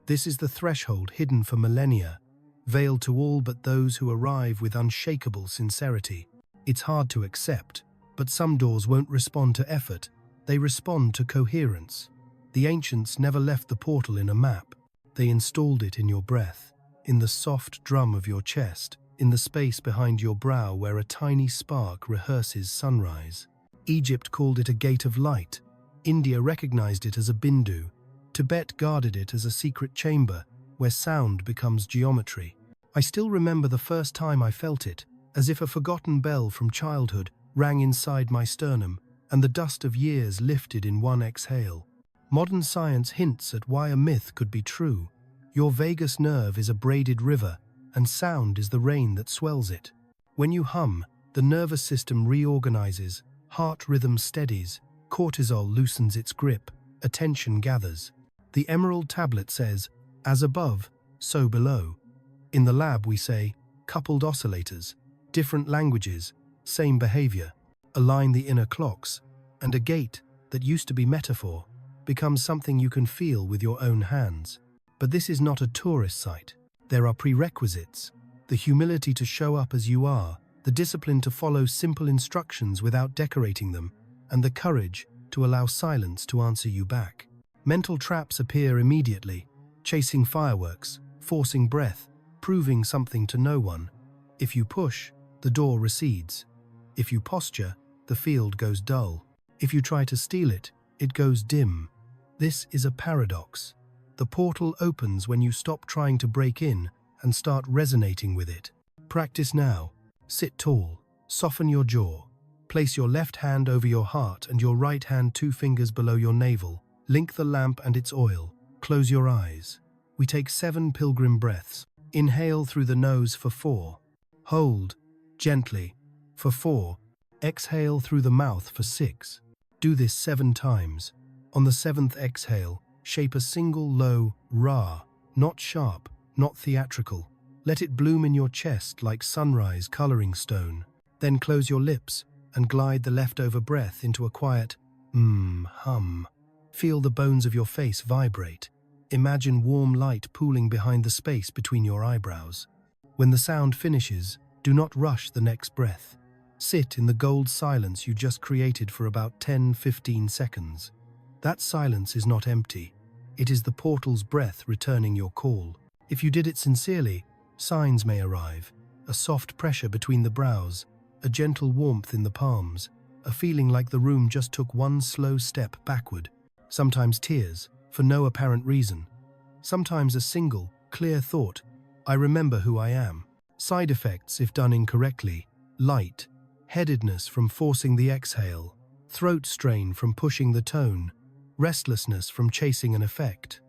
This is the threshold hidden for millennia, veiled to all but those who arrive with unshakable sincerity. It's hard to accept, but some doors won't respond to effort, they respond to coherence. The ancients never left the portal in a map. They installed it in your breath, in the soft drum of your chest, in the space behind your brow where a tiny spark rehearses sunrise. Egypt called it a gate of light. India recognized it as a bindu. Tibet guarded it as a secret chamber where sound becomes geometry. I still remember the first time I felt it, as if a forgotten bell from childhood rang inside my sternum, and the dust of years lifted in one exhale. Modern science hints at why a myth could be true. Your vagus nerve is a braided river, and sound is the rain that swells it. When you hum, the nervous system reorganizes, heart rhythm steadies, cortisol loosens its grip, attention gathers. The emerald tablet says, as above, so below. In the lab we say, coupled oscillators, different languages, same behavior, align the inner clocks, and a gate that used to be metaphor becomes something you can feel with your own hands. But this is not a tourist site. There are prerequisites: the humility to show up as you are, the discipline to follow simple instructions without decorating them, and the courage to allow silence to answer you back. Mental traps appear immediately, chasing fireworks, forcing breath, proving something to no one. If you push, the door recedes. If you posture, the field goes dull. If you try to steal it, it goes dim. This is a paradox. The portal opens when you stop trying to break in and start resonating with it. Practice now. Sit tall. Soften your jaw. Place your left hand over your heart and your right hand 2 fingers below your navel. Link the lamp and its oil. Close your eyes. We take 7 pilgrim breaths. Inhale through the nose for 4. Hold, gently, for 4. Exhale through the mouth for 6. Do this 7 times. On the 7th exhale, shape a single low ra, not sharp, not theatrical. Let it bloom in your chest like sunrise coloring stone. Then close your lips and glide the leftover breath into a quiet hum. Feel the bones of your face vibrate. Imagine warm light pooling behind the space between your eyebrows. When the sound finishes, do not rush the next breath. Sit in the gold silence you just created for about 10-15 seconds. That silence is not empty. It is the portal's breath returning your call. If you did it sincerely, signs may arrive. A soft pressure between the brows, a gentle warmth in the palms, a feeling like the room just took one slow step backward. Sometimes tears, for no apparent reason. Sometimes a single, clear thought, I remember who I am. Side effects if done incorrectly: light, headedness from forcing the exhale, throat strain from pushing the tone, restlessness from chasing an effect.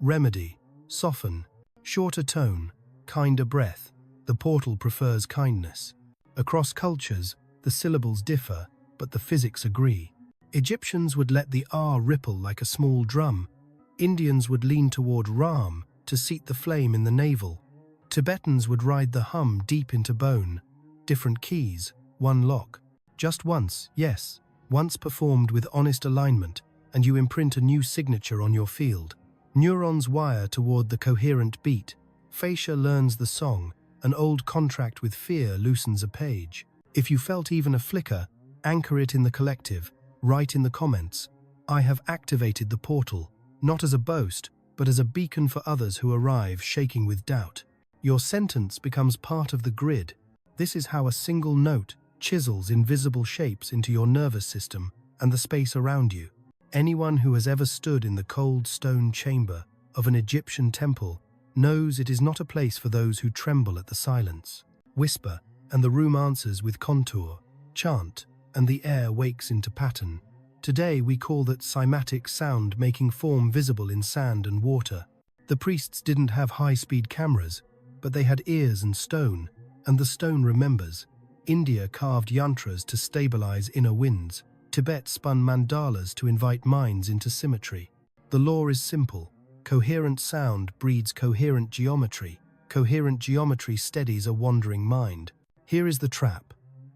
Remedy: soften, shorter tone, kinder breath. The portal prefers kindness. Across cultures, the syllables differ, but the physics agree. Egyptians would let the R ripple like a small drum. Indians would lean toward Ram to seat the flame in the navel. Tibetans would ride the hum deep into bone. Different keys, one lock. Just once, yes, once performed with honest alignment, and you imprint a new signature on your field. Neurons wire toward the coherent beat. Fascia learns the song. An old contract with fear loosens a page. If you felt even a flicker, anchor it in the collective. Write in the comments, I have activated the portal, not as a boast, but as a beacon for others who arrive shaking with doubt. Your sentence becomes part of the grid. This is how a single note chisels invisible shapes into your nervous system and the space around you. Anyone who has ever stood in the cold stone chamber of an Egyptian temple knows it is not a place for those who tremble at the silence. Whisper, and the room answers with contour. Chant, and the air wakes into pattern. Today we call that cymatic sound, making form visible in sand and water. The priests didn't have high-speed cameras, but they had ears and stone, and the stone remembers. India carved yantras to stabilize inner winds. Tibet spun mandalas to invite minds into symmetry. The law is simple. Coherent sound breeds coherent geometry. Coherent geometry steadies a wandering mind. Here is the trap.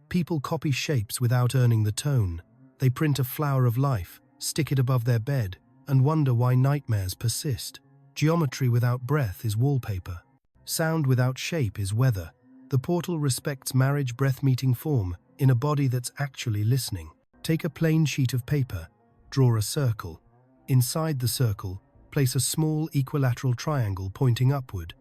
People copy shapes without earning the tone. They print a flower of life, stick it above their bed, and wonder why nightmares persist. Geometry without breath is wallpaper. Sound without shape is weather. The portal respects marriage breath-meeting form in a body that's actually listening. Take a plain sheet of paper, draw a circle. Inside the circle, place a small equilateral triangle pointing upward.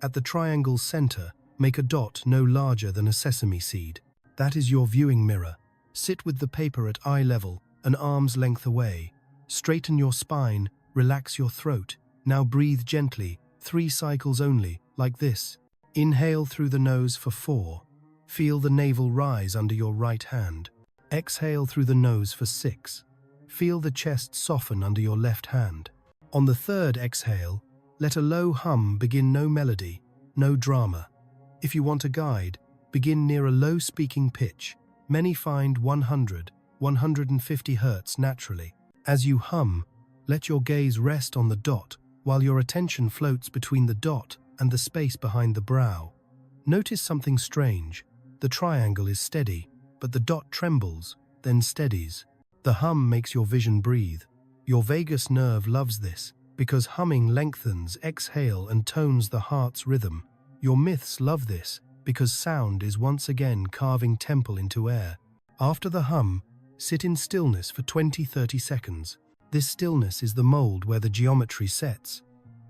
At the triangle's center, make a dot no larger than a sesame seed. That is your viewing mirror. Sit with the paper at eye level, an arm's length away. Straighten your spine, relax your throat. Now breathe gently, 3 cycles only, like this. Inhale through the nose for 4. Feel the navel rise under your right hand. Exhale through the nose for 6. Feel the chest soften under your left hand. On the third exhale, let a low hum begin, no melody, no drama. If you want a guide, begin near a low speaking pitch. Many find 100, 150 Hz naturally. As you hum, let your gaze rest on the dot, while your attention floats between the dot and the space behind the brow. Notice something strange. The triangle is steady, but the dot trembles, then steadies. The hum makes your vision breathe. Your vagus nerve loves this, because humming lengthens, exhale, and tones the heart's rhythm. Your myths love this, because sound is once again carving tempo into air. After the hum, sit in stillness for 20-30 seconds. This stillness is the mold where the geometry sets.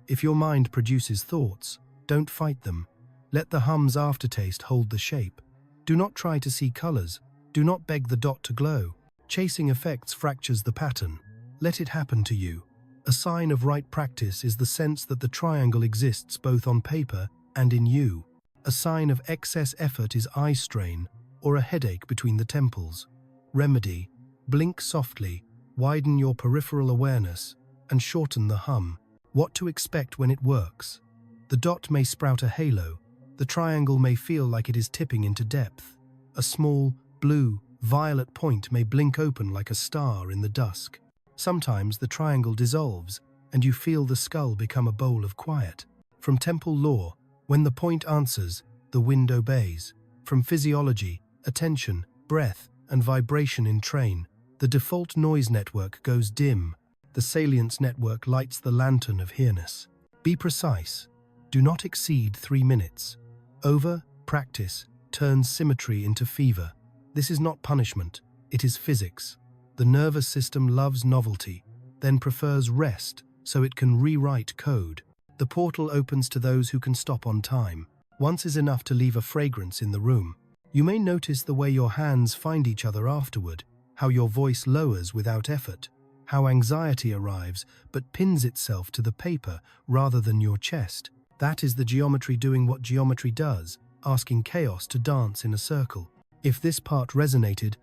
If your mind produces thoughts, don't fight them. Let the hum's aftertaste hold the shape. Do not try to see colors. Do not beg the dot to glow. Chasing effects fractures the pattern. Let it happen to you. A sign of right practice is the sense that the triangle exists both on paper and in you. A sign of excess effort is eye strain or a headache between the temples. Remedy: blink softly, widen your peripheral awareness, and shorten the hum. What to expect when it works? The dot may sprout a halo. The triangle may feel like it is tipping into depth. A small, blue, violet point may blink open like a star in the dusk. Sometimes the triangle dissolves, and you feel the skull become a bowl of quiet. From temple lore, when the point answers, the wind obeys. From physiology, attention, breath, and vibration in train, the default noise network goes dim. The salience network lights the lantern of hearness. Be precise. Do not exceed 3 minutes. Over-practice turns symmetry into fever. This is not punishment, it is physics. The nervous system loves novelty, then prefers rest so it can rewrite code. The portal opens to those who can stop on time. Once is enough to leave a fragrance in the room. You may notice the way your hands find each other afterward, how your voice lowers without effort, how anxiety arrives but pins itself to the paper rather than your chest. That is the geometry doing what geometry does, asking chaos to dance in a circle. If this part resonated,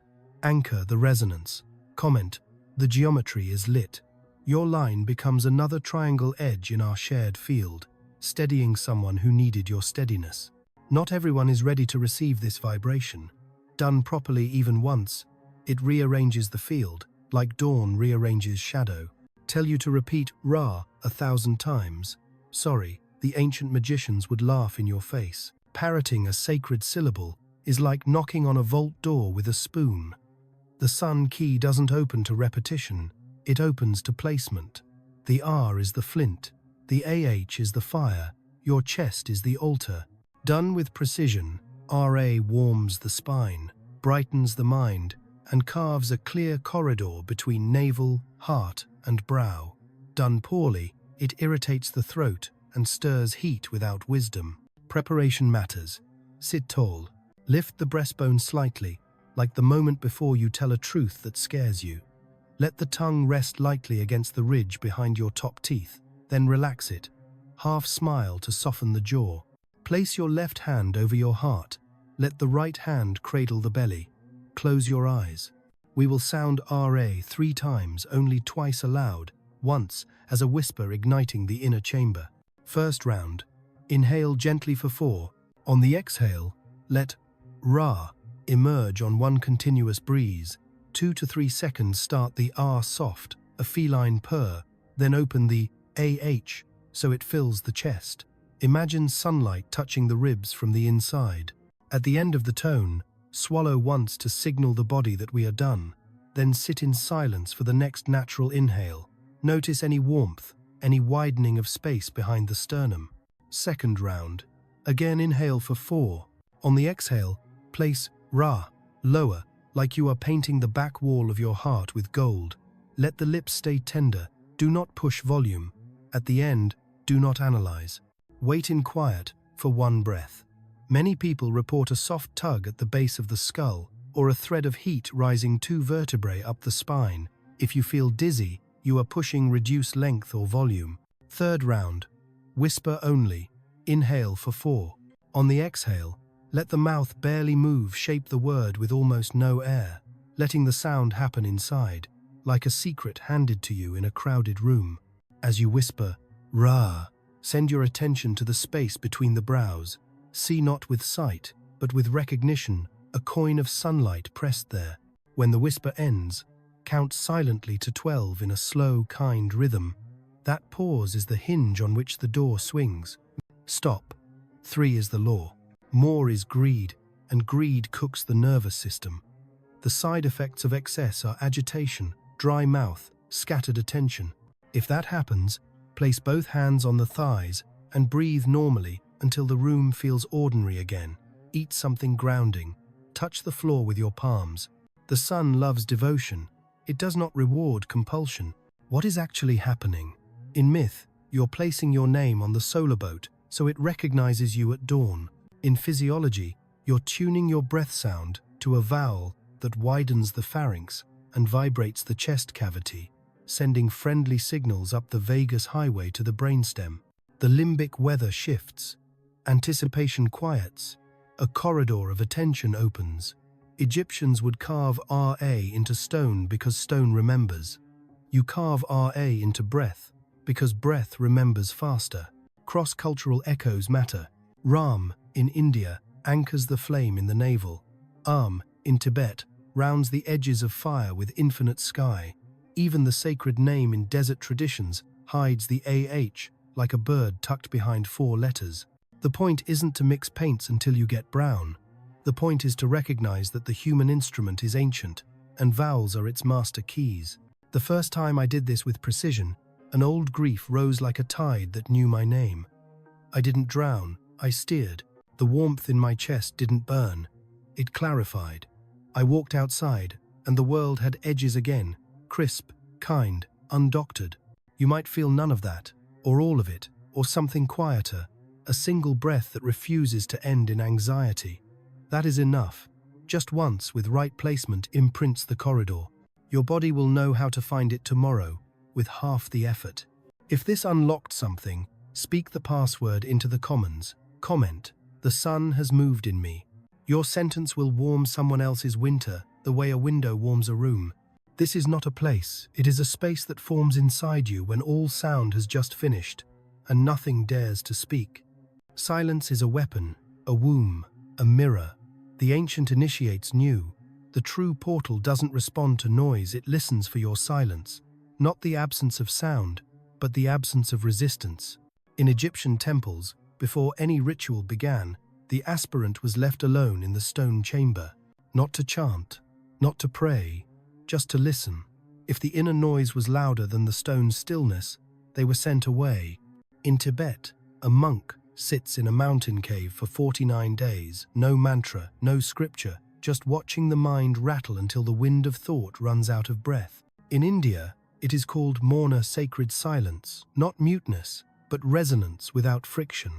anchor the resonance. Comment: the geometry is lit. Your line becomes another triangle edge in our shared field, steadying someone who needed your steadiness. Not everyone is ready to receive this vibration. Done properly even once, it rearranges the field, like dawn rearranges shadow. Tell you to repeat Ra 1,000 times. Sorry, the ancient magicians would laugh in your face. Parroting a sacred syllable is like knocking on a vault door with a spoon. The sun key doesn't open to repetition, it opens to placement. The R is the flint, the AH is the fire, your chest is the altar. Done with precision, RA warms the spine, brightens the mind, and carves a clear corridor between navel, heart, and brow. Done poorly, it irritates the throat and stirs heat without wisdom. Preparation matters. Sit tall. Lift the breastbone slightly, like the moment before you tell a truth that scares you. Let the tongue rest lightly against the ridge behind your top teeth, then relax it. Half smile to soften the jaw. Place your left hand over your heart. Let the right hand cradle the belly. Close your eyes. We will sound RA 3 times, only twice aloud, once as a whisper igniting the inner chamber. First round. Inhale gently for 4. On the exhale, let Ra emerge on one continuous breeze. 2 to 3 seconds start the R soft, a feline purr, then open the AH so it fills the chest. Imagine sunlight touching the ribs from the inside. At the end of the tone, swallow once to signal the body that we are done. Then sit in silence for the next natural inhale. Notice any warmth, any widening of space behind the sternum. Second round. Again inhale for 4. On the exhale, place Ra lower, like you are painting the back wall of your heart with gold. Let the lips stay tender. Do not push volume. At the end, do not analyze. Wait in quiet for 1 breath. Many people report a soft tug at the base of the skull or a thread of heat rising 2 vertebrae up the spine. If you feel dizzy, you are pushing reduced length or volume. Third round. Whisper only. Inhale for 4. On the exhale, let the mouth barely move, shape the word with almost no air, letting the sound happen inside, like a secret handed to you in a crowded room. As you whisper, Ra, send your attention to the space between the brows. See not with sight, but with recognition, a coin of sunlight pressed there. When the whisper ends, count silently to 12 in a slow, kind rhythm. That pause is the hinge on which the door swings. Stop. 3 is the law. More is greed, and greed cooks the nervous system. The side effects of excess are agitation, dry mouth, scattered attention. If that happens, place both hands on the thighs and breathe normally until the room feels ordinary again. Eat something grounding. Touch the floor with your palms. The sun loves devotion. It does not reward compulsion. What is actually happening? In myth, you're placing your name on the solar boat so it recognizes you at dawn. In physiology, you're tuning your breath sound to a vowel that widens the pharynx and vibrates the chest cavity, sending friendly signals up the vagus highway to the brainstem. The limbic weather shifts. Anticipation quiets. A corridor of attention opens. Egyptians would carve Ra into stone because stone remembers. You carve Ra into breath because breath remembers faster. Cross-cultural echoes matter. Ram, in India, anchors the flame in the navel. Am, in Tibet, rounds the edges of fire with infinite sky. Even the sacred name in desert traditions hides the AH, like a bird tucked behind 4 letters. The point isn't to mix paints until you get brown. The point is to recognize that the human instrument is ancient, and vowels are its master keys. The first time I did this with precision, an old grief rose like a tide that knew my name. I didn't drown, I steered. The warmth in my chest didn't burn. It clarified. I walked outside, and the world had edges again, crisp, kind, undoctored. You might feel none of that, or all of it, or something quieter, a single breath that refuses to end in anxiety. That is enough. Just once, with right placement, imprints the corridor. Your body will know how to find it tomorrow, with half the effort. If this unlocked something, speak the password into the commons. Comment, "The sun has moved in me." Your sentence will warm someone else's winter the way a window warms a room. This is not a place, it is a space that forms inside you when all sound has just finished, and nothing dares to speak. Silence is a weapon, a womb, a mirror. The ancient initiates new. The true portal doesn't respond to noise, it listens for your silence. Not the absence of sound, but the absence of resistance. In Egyptian temples, before any ritual began, the aspirant was left alone in the stone chamber, not to chant, not to pray, just to listen. If the inner noise was louder than the stone's stillness, they were sent away. In Tibet, a monk sits in a mountain cave for 49 days, no mantra, no scripture, just watching the mind rattle until the wind of thought runs out of breath. In India, it is called mourner sacred silence, not muteness, but resonance without friction.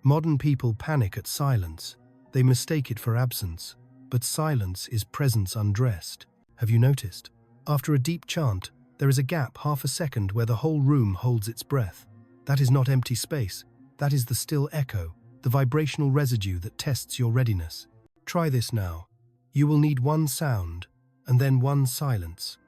Modern people panic at silence. They mistake it for absence, but silence is presence undressed. Have you noticed? After a deep chant, there is a gap, half a second, where the whole room holds its breath. That is not empty space. That is the still echo, the vibrational residue that tests your readiness. Try this now. You will need one sound, and then one silence.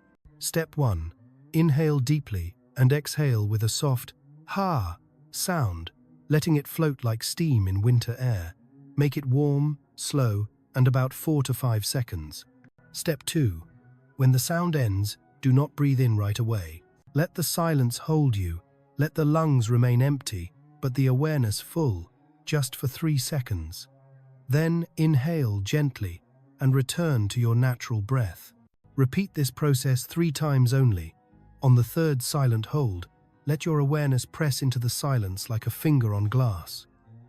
Step 1. Inhale deeply and exhale with a soft ha sound, letting it float like steam in winter air. Make it warm, slow, and about 4 to 5 seconds. Step 2. When the sound ends, do not breathe in right away. Let the silence hold you. Let the lungs remain empty, but the awareness full, just for 3 seconds. Then inhale gently and return to your natural breath. Repeat this process 3 times only. On the third silent hold, Let your awareness press into the silence like a finger on glass.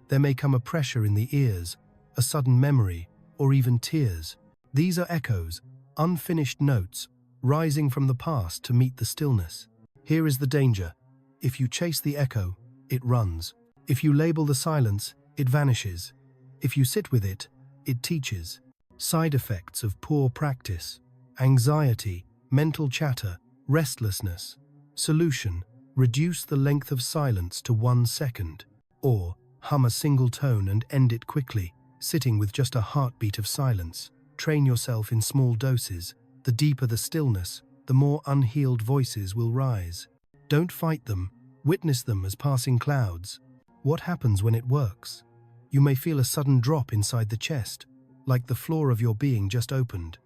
There may come a pressure in the ears, a sudden memory, or even tears. These are echoes, unfinished notes, rising from the past to meet the stillness. Here is the danger. If you chase the echo, it runs. If you label the silence, it vanishes. If you sit with it, it teaches. Side effects of poor practice: anxiety, mental chatter, restlessness. Solution: reduce the length of silence to 1 second. Or hum a single tone and end it quickly, sitting with just a heartbeat of silence. Train yourself in small doses. The deeper the stillness, the more unhealed voices will rise. Don't fight them. Witness them as passing clouds. What happens when it works? You may feel a sudden drop inside the chest, like the floor of your being just opened.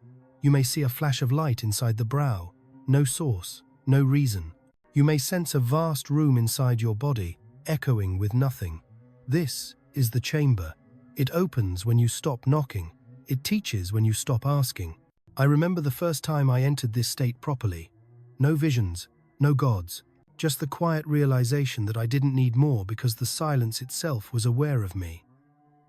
You may see a flash of light inside the brow. No source, no reason. You may sense a vast room inside your body, echoing with nothing. This is the chamber. It opens when you stop knocking. It teaches when you stop asking. I remember the first time I entered this state properly. No visions, no gods, just the quiet realization that I didn't need more because the silence itself was aware of me.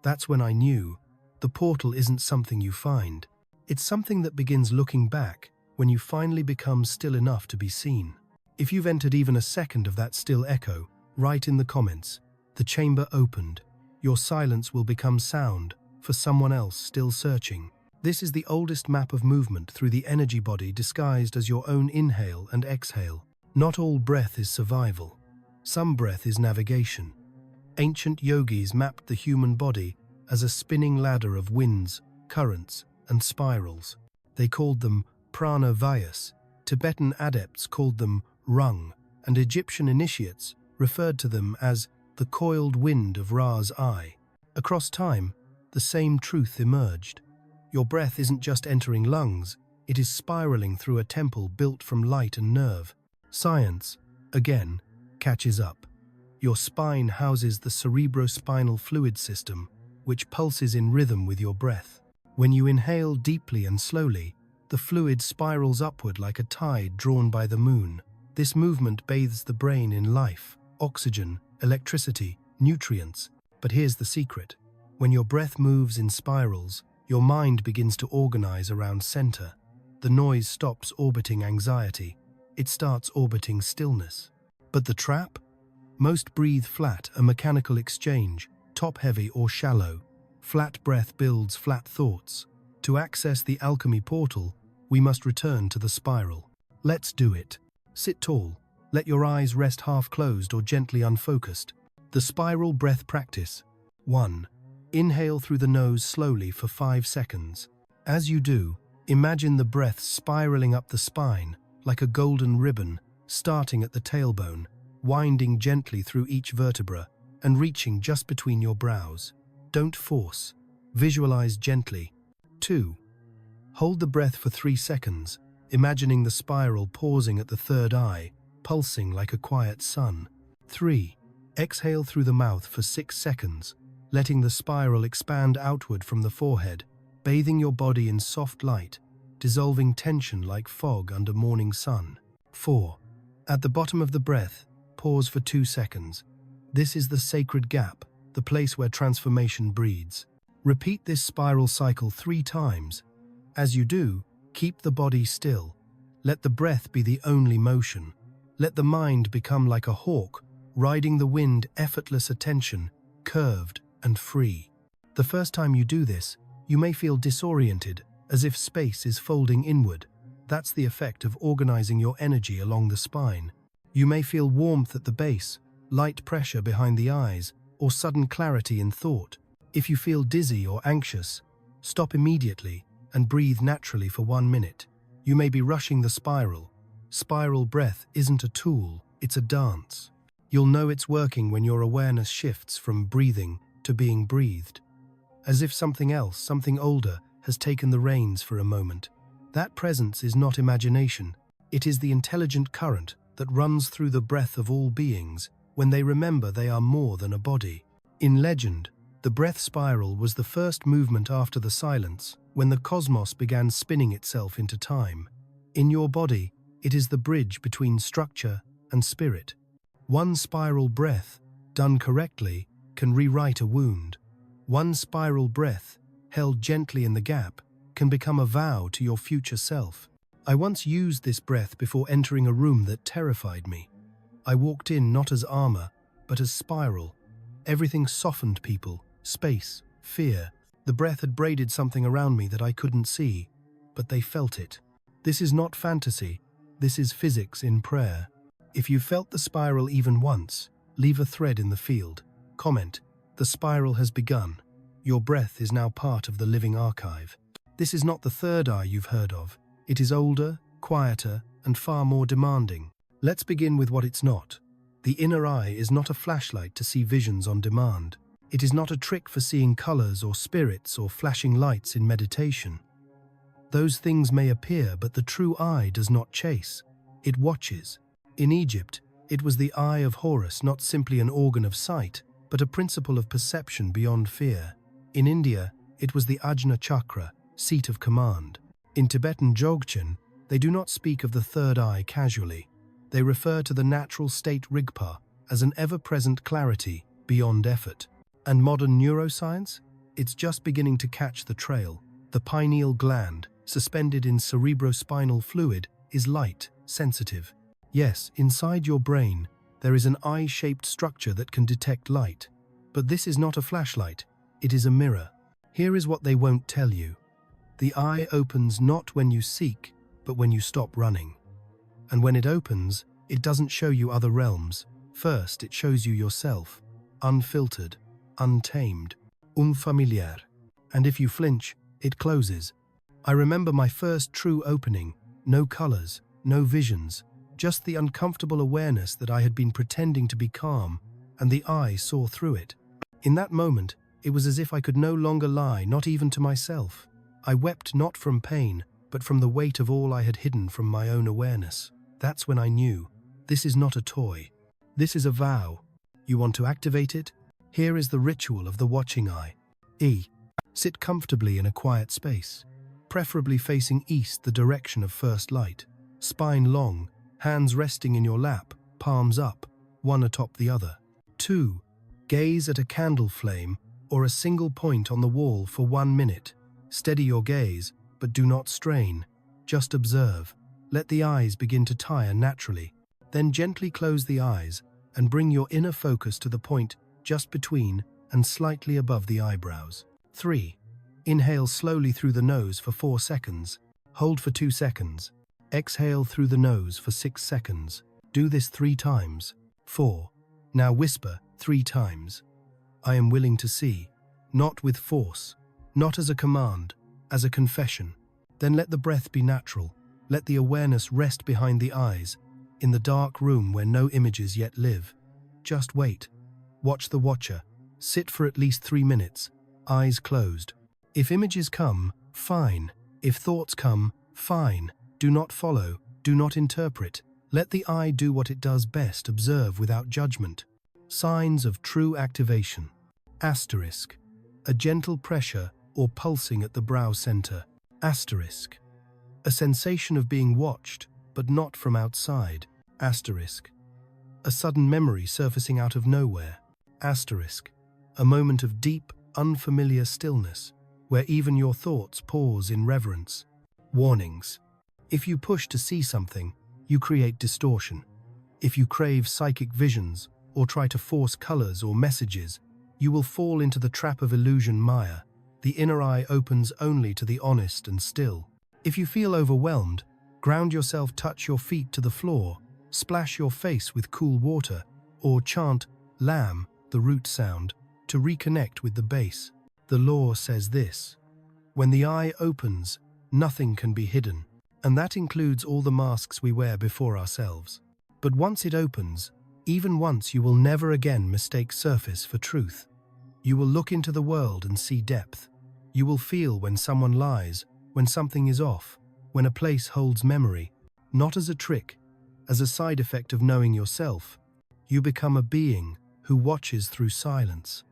That's when I knew the portal isn't something you find. It's something that begins looking back when you finally become still enough to be seen. If you've entered even a second of that still echo, write in the comments. The chamber opened. Your silence will become sound for someone else still searching. This is the oldest map of movement through the energy body disguised as your own inhale and exhale. Not all breath is survival. Some breath is navigation. Ancient yogis mapped the human body as a spinning ladder of winds, currents, and spirals. They called them prana vyas. Tibetan adepts called them rung, and Egyptian initiates referred to them as the coiled wind of Ra's eye. Across time, the same truth emerged. Your breath isn't just entering lungs, it is spiraling through a temple built from light and nerve. Science, again, catches up. Your spine houses the cerebrospinal fluid system, which pulses in rhythm with your breath. When you inhale deeply and slowly, the fluid spirals upward like a tide drawn by the moon. This movement bathes the brain in life, oxygen, electricity, nutrients. But here's the secret. When your breath moves in spirals, your mind begins to organize around center. The noise stops orbiting anxiety. It starts orbiting stillness. But the trap? Most breathe flat, a mechanical exchange, top-heavy or shallow. Flat breath builds flat thoughts. To access the alchemy portal, we must return to the spiral. Let's do it. Sit tall. Let your eyes rest half-closed or gently unfocused. The spiral breath practice. 1. Inhale through the nose slowly for 5 seconds. As you do, imagine the breath spiraling up the spine like a golden ribbon, starting at the tailbone, winding gently through each vertebra, and reaching just between your brows. Don't force. Visualize gently. 2. Hold the breath for 3 seconds, imagining the spiral pausing at the third eye, pulsing like a quiet sun. 3. Exhale through the mouth for 6 seconds, letting the spiral expand outward from the forehead, bathing your body in soft light, dissolving tension like fog under morning sun. 4. At the bottom of the breath, pause for 2 seconds. This is the sacred gap, the place where transformation breeds. Repeat this spiral cycle 3 times. As you do, keep the body still. Let the breath be the only motion. Let the mind become like a hawk, riding the wind, effortless attention, curved and free. The first time you do this, you may feel disoriented, as if space is folding inward. That's the effect of organizing your energy along the spine. You may feel warmth at the base, light pressure behind the eyes, or sudden clarity in thought. If you feel dizzy or anxious, stop immediately and breathe naturally for 1 minute. You may be rushing the spiral. Spiral breath isn't a tool, it's a dance. You'll know it's working when your awareness shifts from breathing to being breathed. As if something else, something older, has taken the reins for a moment. That presence is not imagination. It is the intelligent current that runs through the breath of all beings when they remember they are more than a body. In legend, the breath spiral was the first movement after the silence, when the cosmos began spinning itself into time. In your body, it is the bridge between structure and spirit. One spiral breath, done correctly, can rewrite a wound. One spiral breath, held gently in the gap, can become a vow to your future self. I once used this breath before entering a room that terrified me. I walked in not as armor, but as spiral. Everything softened: people, space, fear. The breath had braided something around me that I couldn't see, but they felt it. This is not fantasy. This is physics in prayer. If you felt the spiral even once, leave a thread in the field. Comment: the spiral has begun. Your breath is now part of the living archive. This is not the third eye you've heard of. It is older, quieter, and far more demanding. Let's begin with what it's not. The inner eye is not a flashlight to see visions on demand. It is not a trick for seeing colors or spirits or flashing lights in meditation. Those things may appear, but the true eye does not chase. It watches. In Egypt, it was the eye of Horus, not simply an organ of sight, but a principle of perception beyond fear. In India, it was the Ajna chakra, seat of command. In Tibetan Dzogchen, they do not speak of the third eye casually. They refer to the natural state Rigpa as an ever-present clarity beyond effort. And modern neuroscience? It's just beginning to catch the trail. The pineal gland, suspended in cerebrospinal fluid, is light, sensitive. Yes, inside your brain, there is an eye-shaped structure that can detect light. But this is not a flashlight, it is a mirror. Here is what they won't tell you. The eye opens not when you seek, but when you stop running. And when it opens, it doesn't show you other realms. First, it shows you yourself, unfiltered, untamed, unfamiliar. And if you flinch, it closes. I remember my first true opening. No colors, no visions, just the uncomfortable awareness that I had been pretending to be calm, and the eye saw through it. In that moment, it was as if I could no longer lie, not even to myself. I wept not from pain, but from the weight of all I had hidden from my own awareness. That's when I knew, this is not a toy. This is a vow. You want to activate it? Here is the ritual of the watching eye. Sit comfortably in a quiet space, preferably facing east, the direction of first light. Spine long, hands resting in your lap, palms up, one atop the other. 2. Gaze at a candle flame or a single point on the wall for 1 minute. Steady your gaze, but do not strain. Just observe. Let the eyes begin to tire naturally. Then gently close the eyes and bring your inner focus to the point just between and slightly above the eyebrows. 3. Inhale slowly through the nose for 4 seconds. Hold for 2 seconds. Exhale through the nose for 6 seconds. Do this 3 times. 4. Now whisper 3 times. I am willing to see. Not with force. Not as a command. As a confession. Then let the breath be natural. Let the awareness rest behind the eyes, in the dark room where no images yet live. Just wait. Watch the watcher. Sit for at least 3 minutes, eyes closed. If images come, fine. If thoughts come, fine. Do not follow. Do not interpret. Let the eye do what it does best, observe without judgment. Signs of true activation. Asterisk. A gentle pressure or pulsing at the brow center. Asterisk. A sensation of being watched, but not from outside. Asterisk. A sudden memory surfacing out of nowhere. Asterisk. A moment of deep, unfamiliar stillness, where even your thoughts pause in reverence. Warnings. If you push to see something, you create distortion. If you crave psychic visions or try to force colors or messages, you will fall into the trap of illusion Maya. The inner eye opens only to the honest and still. If you feel overwhelmed, ground yourself, touch your feet to the floor, splash your face with cool water, or chant Lam, the root sound, to reconnect with the base. The law says this: when the eye opens, nothing can be hidden, and that includes all the masks we wear before ourselves. But once it opens, even once, you will never again mistake surface for truth. You will look into the world and see depth. You will feel when someone lies, when something is off, when a place holds memory, not as a trick, as a side effect of knowing yourself. You become a being who watches through silence,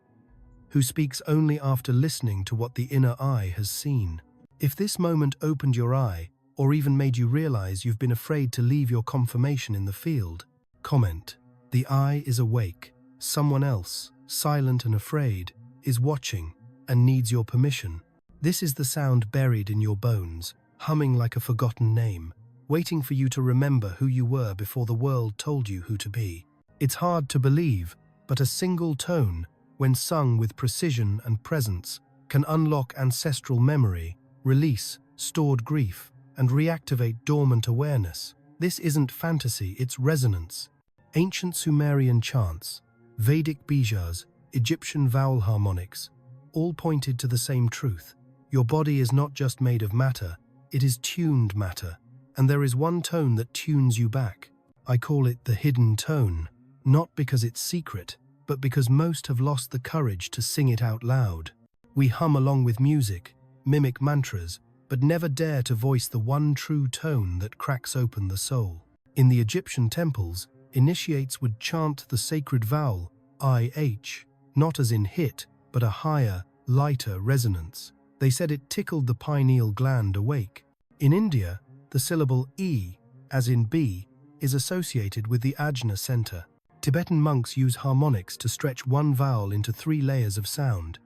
who speaks only after listening to what the inner eye has seen. If this moment opened your eye, or even made you realize you've been afraid to leave your confirmation in the field, comment: The eye is awake. Someone else, silent and afraid, is watching and needs your permission. This is the sound buried in your bones, humming like a forgotten name, waiting for you to remember who you were before the world told you who to be. It's hard to believe, but a single tone, when sung with precision and presence, can unlock ancestral memory, release stored grief, and reactivate dormant awareness. This isn't fantasy, it's resonance. Ancient Sumerian chants, Vedic bijas, Egyptian vowel harmonics, all pointed to the same truth. Your body is not just made of matter, it is tuned matter, and there is one tone that tunes you back. I call it the hidden tone, not because it's secret, but because most have lost the courage to sing it out loud. We hum along with music, mimic mantras, but never dare to voice the one true tone that cracks open the soul. In the Egyptian temples, initiates would chant the sacred vowel, IH, not as in hit, but a higher, lighter resonance. They said it tickled the pineal gland awake. In India, the syllable E, as in B, is associated with the ajna center. Tibetan monks use harmonics to stretch one vowel into 3 layers of sound.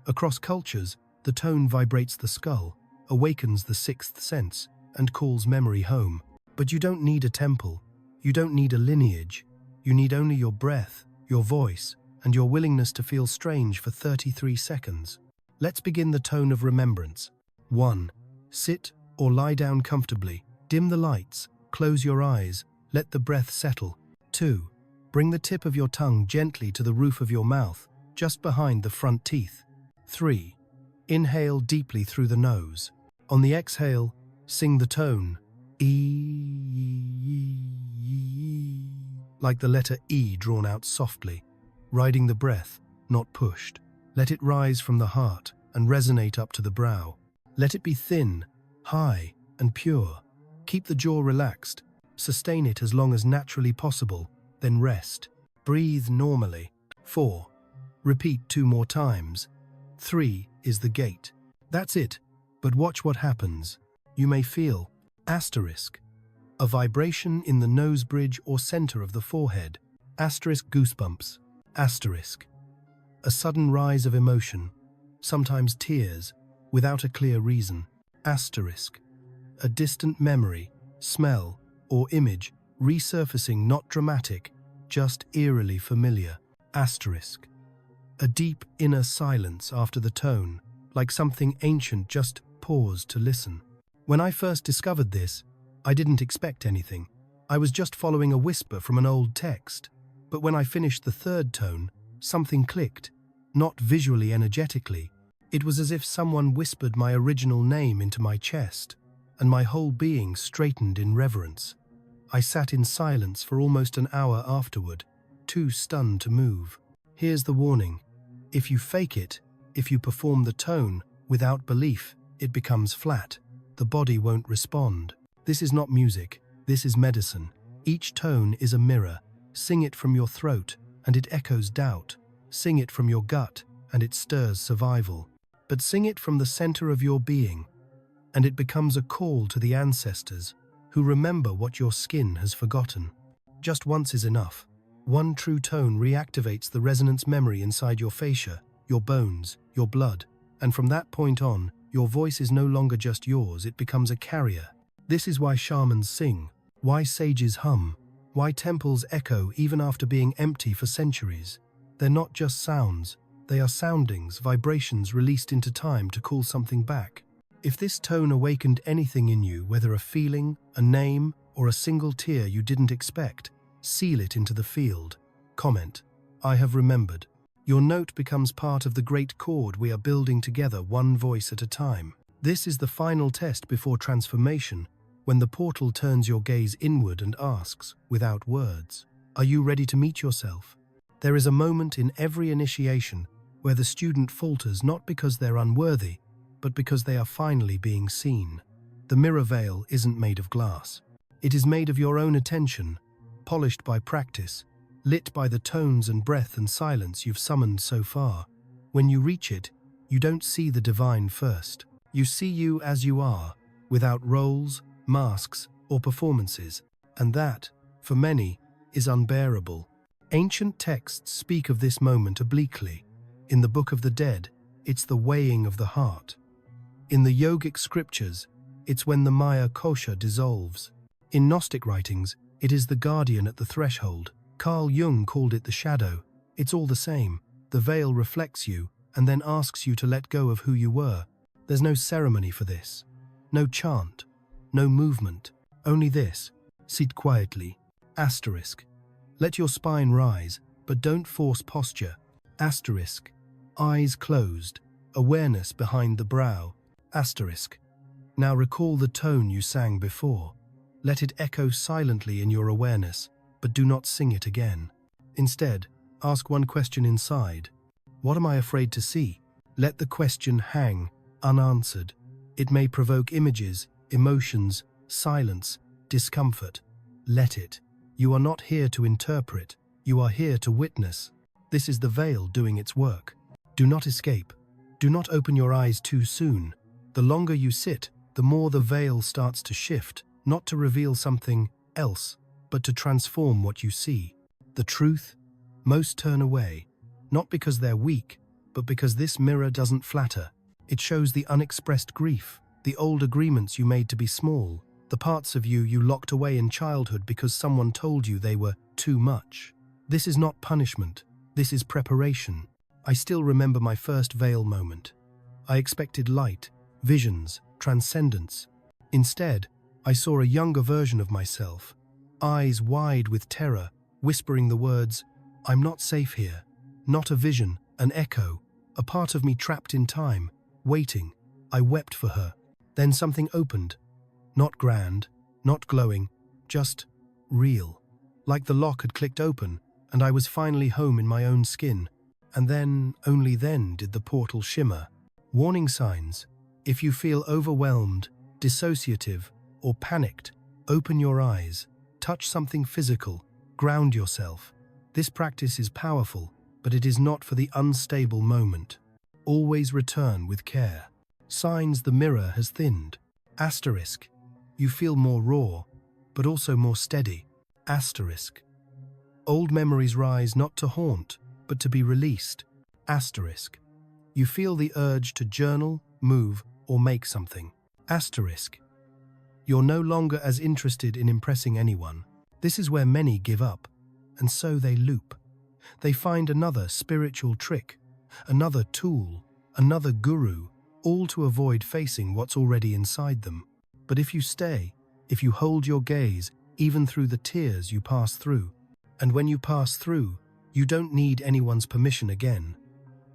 Across cultures, the tone vibrates the skull, awakens the 6th sense, and calls memory home. But you don't need a temple. You don't need a lineage. You need only your breath, your voice, and your willingness to feel strange for 33 seconds. Let's begin the tone of remembrance. 1. Sit or lie down comfortably. Dim the lights, close your eyes, let the breath settle. 2. Bring the tip of your tongue gently to the roof of your mouth, just behind the front teeth. 3. Inhale deeply through the nose. On the exhale, sing the tone, E, like the letter E drawn out softly, riding the breath, not pushed. Let it rise from the heart and resonate up to the brow. Let it be thin, high, and pure. Keep the jaw relaxed. Sustain it as long as naturally possible, then rest. Breathe normally. 4. Repeat 2 more times. 3 is the gate. That's it, but watch what happens. You may feel asterisk, a vibration in the nose bridge or center of the forehead. Asterisk goosebumps. Asterisk, a sudden rise of emotion, sometimes tears, without a clear reason. Asterisk, a distant memory, smell, or image resurfacing, not dramatic, just eerily familiar. Asterisk, a deep inner silence after the tone, like something ancient just paused to listen. When I first discovered this, I didn't expect anything. I was just following a whisper from an old text. But when I finished the 3rd tone, something clicked, not visually energetically. It was as if someone whispered my original name into my chest, and my whole being straightened in reverence. I sat in silence for almost an hour afterward, too stunned to move. Here's the warning. If you fake it, if you perform the tone without belief, it becomes flat. The body won't respond. This is not music, this is medicine. Each tone is a mirror. Sing it from your throat, and it echoes doubt. Sing it from your gut, and it stirs survival. But sing it from the center of your being, and it becomes a call to the ancestors who remember what your skin has forgotten. Just once is enough. One true tone reactivates the resonance memory inside your fascia, your bones, your blood, and from that point on, your voice is no longer just yours, it becomes a carrier. This is why shamans sing, why sages hum, why temples echo even after being empty for centuries. They're not just sounds, they are soundings, vibrations released into time to call something back. If this tone awakened anything in you, whether a feeling, a name, or a single tear you didn't expect, seal it into the field. Comment, I have remembered. Your note becomes part of the great chord we are building together, one voice at a time. This is the final test before transformation, when the portal turns your gaze inward and asks, without words, are you ready to meet yourself? There is a moment in every initiation where the student falters not because they're unworthy, but because they are finally being seen. The mirror veil isn't made of glass. It is made of your own attention, polished by practice, lit by the tones and breath and silence you've summoned so far. When you reach it, you don't see the divine first. You see you as you are, without roles, masks, or performances, and that, for many, is unbearable. Ancient texts speak of this moment obliquely. In the Book of the Dead, it's the weighing of the heart. In the yogic scriptures, it's when the Maya kosha dissolves. In Gnostic writings, it is the guardian at the threshold. Carl Jung called it the shadow. It's all the same. The veil reflects you and then asks you to let go of who you were. There's no ceremony for this. No chant. No movement. Only this. Sit quietly. Asterisk. Let your spine rise, but don't force posture. Asterisk. Eyes closed. Awareness behind the brow. Asterisk. Now recall the tone you sang before. Let it echo silently in your awareness, but do not sing it again. Instead, ask one question inside. What am I afraid to see? Let the question hang, unanswered. It may provoke images, emotions, silence, discomfort. Let it. You are not here to interpret. You are here to witness. This is the veil doing its work. Do not escape. Do not open your eyes too soon. The longer you sit, the more the veil starts to shift, not to reveal something else, but to transform what you see. The truth? Most turn away, not because they're weak, but because this mirror doesn't flatter. It shows the unexpressed grief, the old agreements you made to be small, the parts of you locked away in childhood because someone told you they were too much. This is not punishment. This is preparation. I still remember my first veil moment. I expected light, visions, transcendence. Instead, I saw a younger version of myself, eyes wide with terror, whispering the words, "I'm not safe here." Not a vision, an echo, a part of me trapped in time, waiting. I wept for her. Then something opened. Not grand, not glowing, just real. Like the lock had clicked open, and I was finally home in my own skin. And then, only then, did the portal shimmer. Warning signs. If you feel overwhelmed, dissociative, or panicked, open your eyes, touch something physical, ground yourself. This practice is powerful, but it is not for the unstable moment. Always return with care. Signs the mirror has thinned. Asterisk. You feel more raw, but also more steady. Asterisk. Old memories rise not to haunt, but to be released. Asterisk. You feel the urge to journal, move, or make something. Asterisk. You're no longer as interested in impressing anyone. This is where many give up, and so they loop. They find another spiritual trick, another tool, another guru, all to avoid facing what's already inside them. But if you stay, if you hold your gaze, even through the tears you pass through, and when you pass through, you don't need anyone's permission again.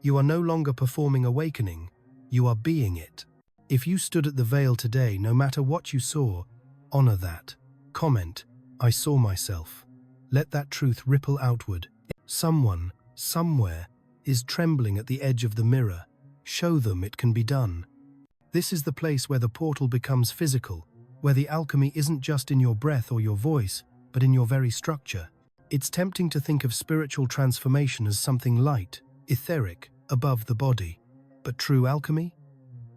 You are no longer performing awakening, you are being it. If you stood at the veil today, no matter what you saw, honor that. Comment, "I saw myself." Let that truth ripple outward. Someone, somewhere, is trembling at the edge of the mirror. Show them it can be done. This is the place where the portal becomes physical, where the alchemy isn't just in your breath or your voice, but in your very structure. It's tempting to think of spiritual transformation as something light, etheric, above the body. But true alchemy?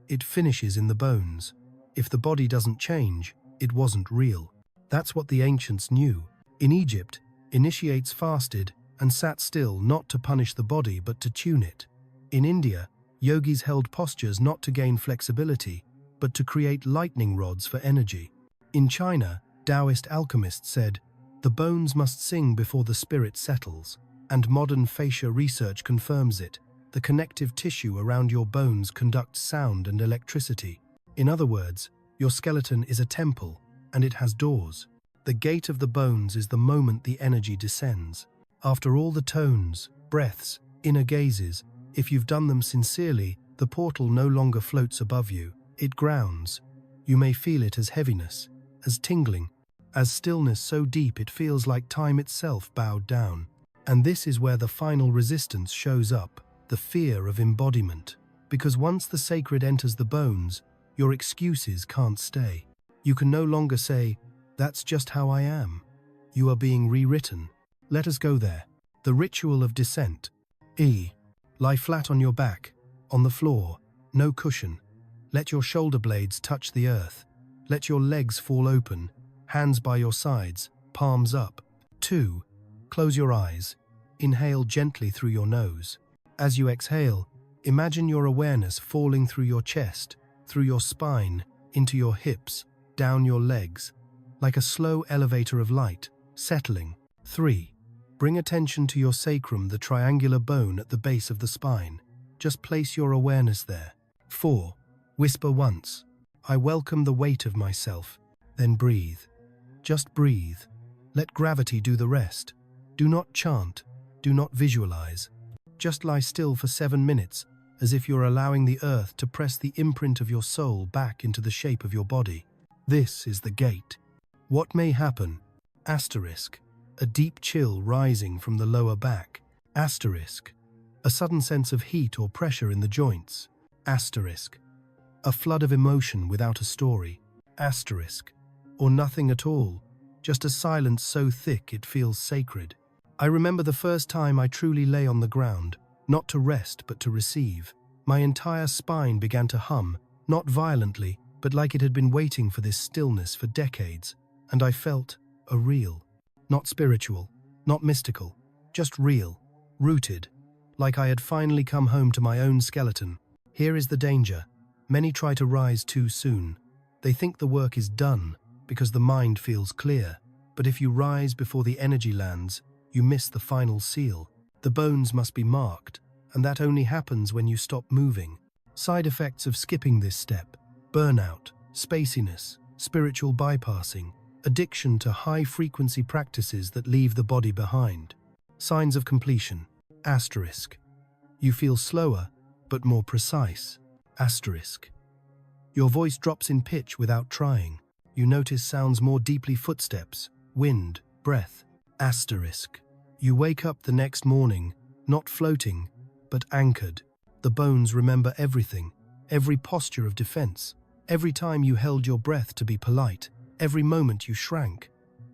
It finishes in the bones. If the body doesn't change, it wasn't real. That's what the ancients knew. In Egypt, initiates fasted and sat still not to punish the body but to tune it. In India, yogis held postures not to gain flexibility, but to create lightning rods for energy. In China, Taoist alchemists said, "The bones must sing before the spirit settles," and modern fascia research confirms it. The connective tissue around your bones conducts sound and electricity. In other words, your skeleton is a temple, and it has doors. The gate of the bones is the moment the energy descends. After all the tones, breaths, inner gazes, if you've done them sincerely, the portal no longer floats above you. It grounds. You may feel it as heaviness, as tingling, as stillness so deep it feels like time itself bowed down. And this is where the final resistance shows up, the fear of embodiment. Because once the sacred enters the bones, your excuses can't stay. You can no longer say, "That's just how I am." You are being rewritten. Let us go there. The ritual of descent. Lie flat on your back, on the floor, no cushion. Let your shoulder blades touch the earth. Let your legs fall open, hands by your sides, palms up. 2. Close your eyes. Inhale gently through your nose. As you exhale, imagine your awareness falling through your chest, through your spine, into your hips, down your legs, like a slow elevator of light, settling. 3. Bring attention to your sacrum, the triangular bone at the base of the spine. Just place your awareness there. 4. Whisper once, "I welcome the weight of myself." Then breathe. Just breathe. Let gravity do the rest. Do not chant. Do not visualize. Just lie still for 7 minutes, as if you're allowing the earth to press the imprint of your soul back into the shape of your body. This is the gate. What may happen? Asterisk. A deep chill rising from the lower back. Asterisk. A sudden sense of heat or pressure in the joints. Asterisk. A flood of emotion without a story. Asterisk. Or nothing at all. Just a silence so thick it feels sacred. I remember the first time I truly lay on the ground, not to rest but to receive. My entire spine began to hum, not violently, but like it had been waiting for this stillness for decades, and I felt a real, not spiritual, not mystical, just real, rooted, like I had finally come home to my own skeleton. Here is the danger. Many try to rise too soon. They think the work is done because the mind feels clear, but if you rise before the energy lands, you miss the final seal. The bones must be marked, and that only happens when you stop moving. Side effects of skipping this step: burnout, spaciness, spiritual bypassing, addiction to high-frequency practices that leave the body behind. Signs of completion. Asterisk. You feel slower, but more precise. Asterisk. Your voice drops in pitch without trying. You notice sounds more deeply: footsteps, wind, breath. Asterisk. You wake up the next morning, not floating, but anchored. The bones remember everything, every posture of defense, every time you held your breath to be polite, every moment you shrank.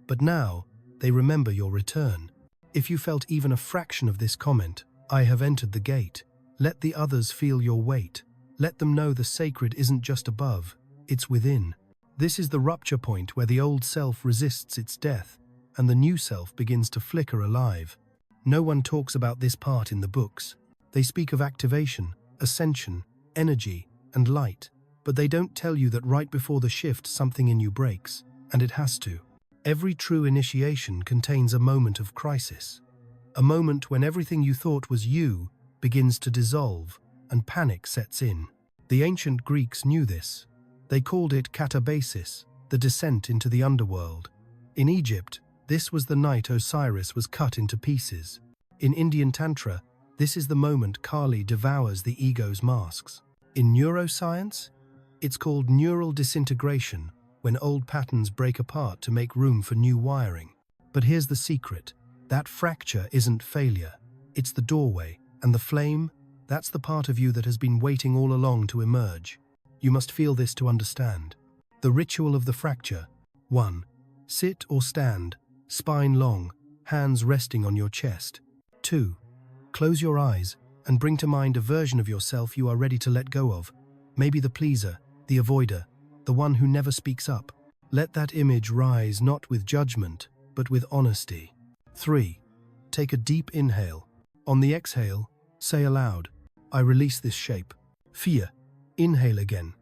But now, they remember your return. If you felt even a fraction of this comment, "I have entered the gate," let the others feel your weight. Let them know the sacred isn't just above, it's within. This is the rupture point where the old self resists its death, and the new self begins to flicker alive. No one talks about this part in the books. They speak of activation, ascension, energy, and light, but they don't tell you that right before the shift something in you breaks, and it has to. Every true initiation contains a moment of crisis. A moment when everything you thought was you begins to dissolve, and panic sets in. The ancient Greeks knew this. They called it katabasis, the descent into the underworld. In Egypt, this was the night Osiris was cut into pieces. In Indian Tantra, this is the moment Kali devours the ego's masks. In neuroscience, it's called neural disintegration, when old patterns break apart to make room for new wiring. But here's the secret. That fracture isn't failure. It's the doorway, and the flame, that's the part of you that has been waiting all along to emerge. You must feel this to understand. The ritual of the fracture. 1. Sit or stand, spine long, hands resting on your chest. 2. Close your eyes and bring to mind a version of yourself you are ready to let go of. Maybe the pleaser, the avoider, the one who never speaks up. Let that image rise not with judgment, but with honesty. 3. Take a deep inhale. On the exhale, say aloud, "I release this shape." 4. Inhale again.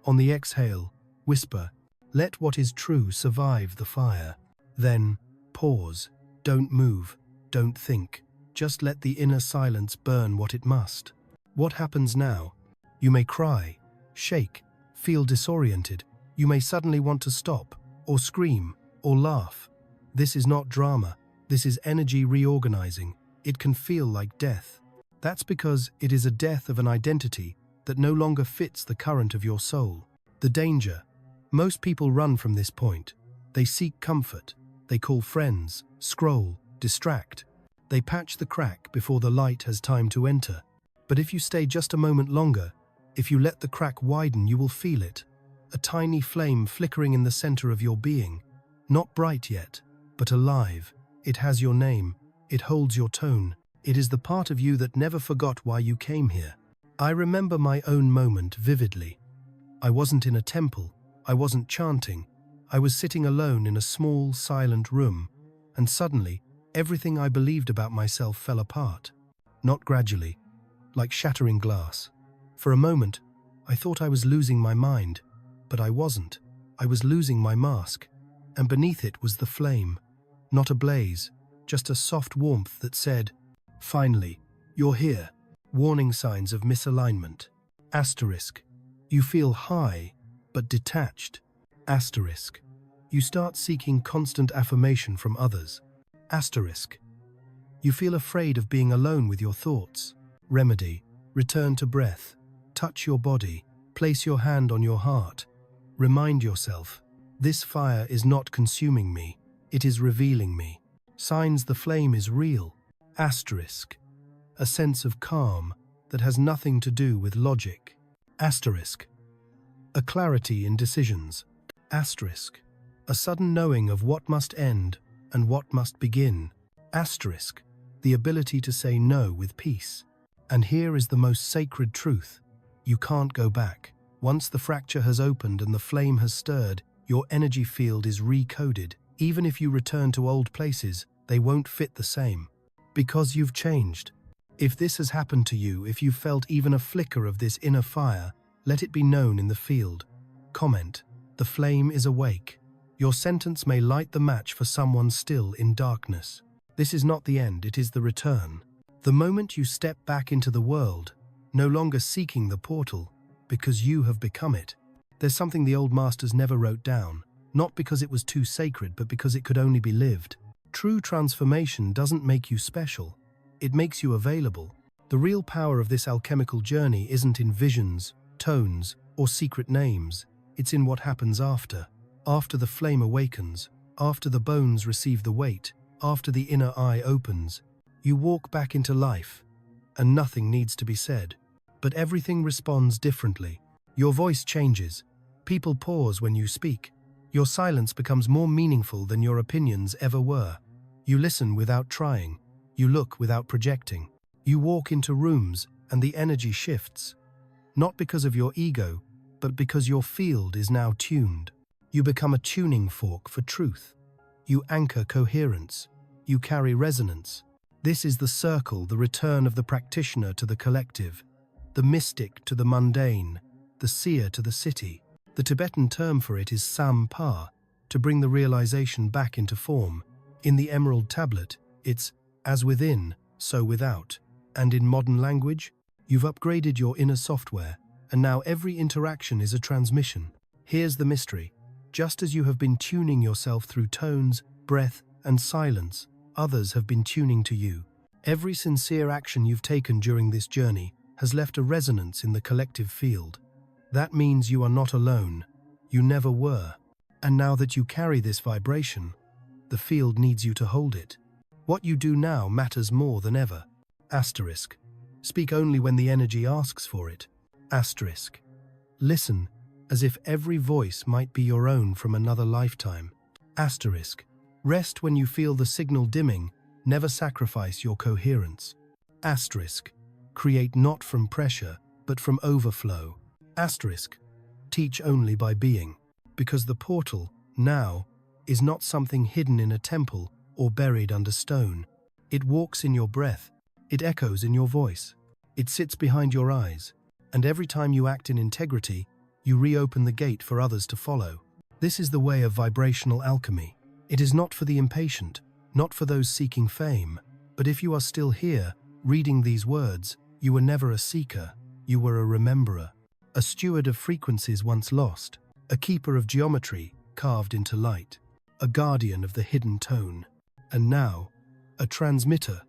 On the exhale, whisper, "Let what is true survive the fire." Then, pause. Don't move. Don't think. Just let the inner silence burn what it must. What happens now? You may cry, shake, feel disoriented. You may suddenly want to stop, or scream, or laugh. This is not drama. This is energy reorganizing. It can feel like death. That's because it is a death of an identity that no longer fits the current of your soul. The danger. Most people run from this point. They seek comfort. They call friends, scroll, distract. They patch the crack before the light has time to enter. But if you stay just a moment longer, if you let the crack widen, you will feel it. A tiny flame flickering in the center of your being. Not bright yet, but alive. It has your name. It holds your tone. It is the part of you that never forgot why you came here. I remember my own moment vividly. I wasn't in a temple. I wasn't chanting. I was sitting alone in a small, silent room, and suddenly, Everything I believed about myself fell apart. Not gradually, like shattering glass. For a moment, I thought I was losing my mind, but I wasn't. I was losing my mask, and beneath it was the flame. Not a blaze, just a soft warmth that said, "Finally, you're here." Warning signs of misalignment. Asterisk. You feel high, but detached. Asterisk. You start seeking constant affirmation from others. Asterisk. You feel afraid of being alone with your thoughts. Remedy. Return to breath. Touch your body. Place your hand on your heart. Remind yourself, this fire is not consuming me, it is revealing me. Signs the flame is real. Asterisk. A sense of calm that has nothing to do with logic. Asterisk. A clarity in decisions. Asterisk. A sudden knowing of what must end and what must begin. Asterisk. The ability to say no with peace. And here is the most sacred truth. You can't go back. Once the fracture has opened and the flame has stirred, your energy field is recoded. Even if you return to old places, they won't fit the same. Because you've changed. If this has happened to you, if you felt even a flicker of this inner fire, let it be known in the field. Comment. The flame is awake. Your sentence may light the match for someone still in darkness. This is not the end, it is the return. The moment you step back into the world, no longer seeking the portal, because you have become it. There's something the old masters never wrote down, not because it was too sacred, but because it could only be lived. True transformation doesn't make you special, it makes you available. The real power of this alchemical journey isn't in visions, tones, or secret names. It's in what happens after. After the flame awakens, after the bones receive the weight, after the inner eye opens, you walk back into life, and nothing needs to be said. But everything responds differently. Your voice changes. People pause when you speak. Your silence becomes more meaningful than your opinions ever were. You listen without trying. You look without projecting. You walk into rooms and the energy shifts. Not because of your ego, but because your field is now tuned. You become a tuning fork for truth. You anchor coherence. You carry resonance. This is the circle, the return of the practitioner to the collective, the mystic to the mundane, the seer to the city. The Tibetan term for it is sampa, to bring the realization back into form. In the Emerald Tablet, it's as within, so without. And in modern language, you've upgraded your inner software, and now every interaction is a transmission. Here's the mystery. Just as you have been tuning yourself through tones, breath, and silence, others have been tuning to you. Every sincere action you've taken during this journey has left a resonance in the collective field. That means you are not alone. You never were. And now that you carry this vibration, the field needs you to hold it. What you do now matters more than ever. Asterisk. Speak only when the energy asks for it. Asterisk. Listen, as if every voice might be your own from another lifetime. Asterisk. Rest when you feel the signal dimming, never sacrifice your coherence. Asterisk. Create not from pressure, but from overflow. Asterisk. Teach only by being. Because the portal, now, is not something hidden in a temple or buried under stone. It walks in your breath. It echoes in your voice. It sits behind your eyes. And every time you act in integrity, you reopen the gate for others to follow. This is the way of vibrational alchemy. It is not for the impatient, not for those seeking fame. But if you are still here, reading these words, you were never a seeker, you were a rememberer. A steward of frequencies once lost, a keeper of geometry carved into light, a guardian of the hidden tone, and now, a transmitter.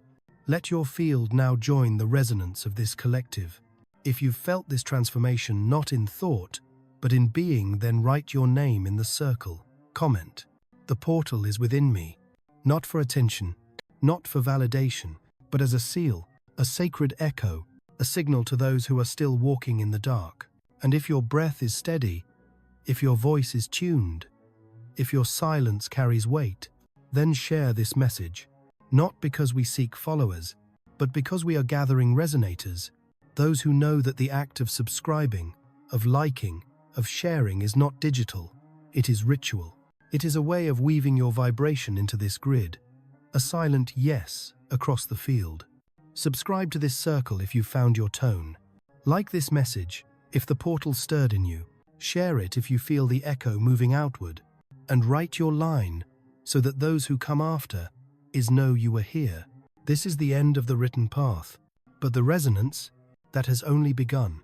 Let your field now join the resonance of this collective. If you've felt this transformation not in thought, but in being, then write your name in the circle. Comment. The portal is within me, not for attention, not for validation, but as a seal, a sacred echo, a signal to those who are still walking in the dark. And if your breath is steady, if your voice is tuned, if your silence carries weight, then share this message. Not because we seek followers, but because we are gathering resonators, those who know that the act of subscribing, of liking, of sharing is not digital, it is ritual. It is a way of weaving your vibration into this grid. a silent yes across the field. Subscribe to this circle if you found your tone. Like this message if the portal stirred in you. Share it if you feel the echo moving outward. And write your line so that those who come after know you were here. This is the end of the written path, but the resonance, that has only begun.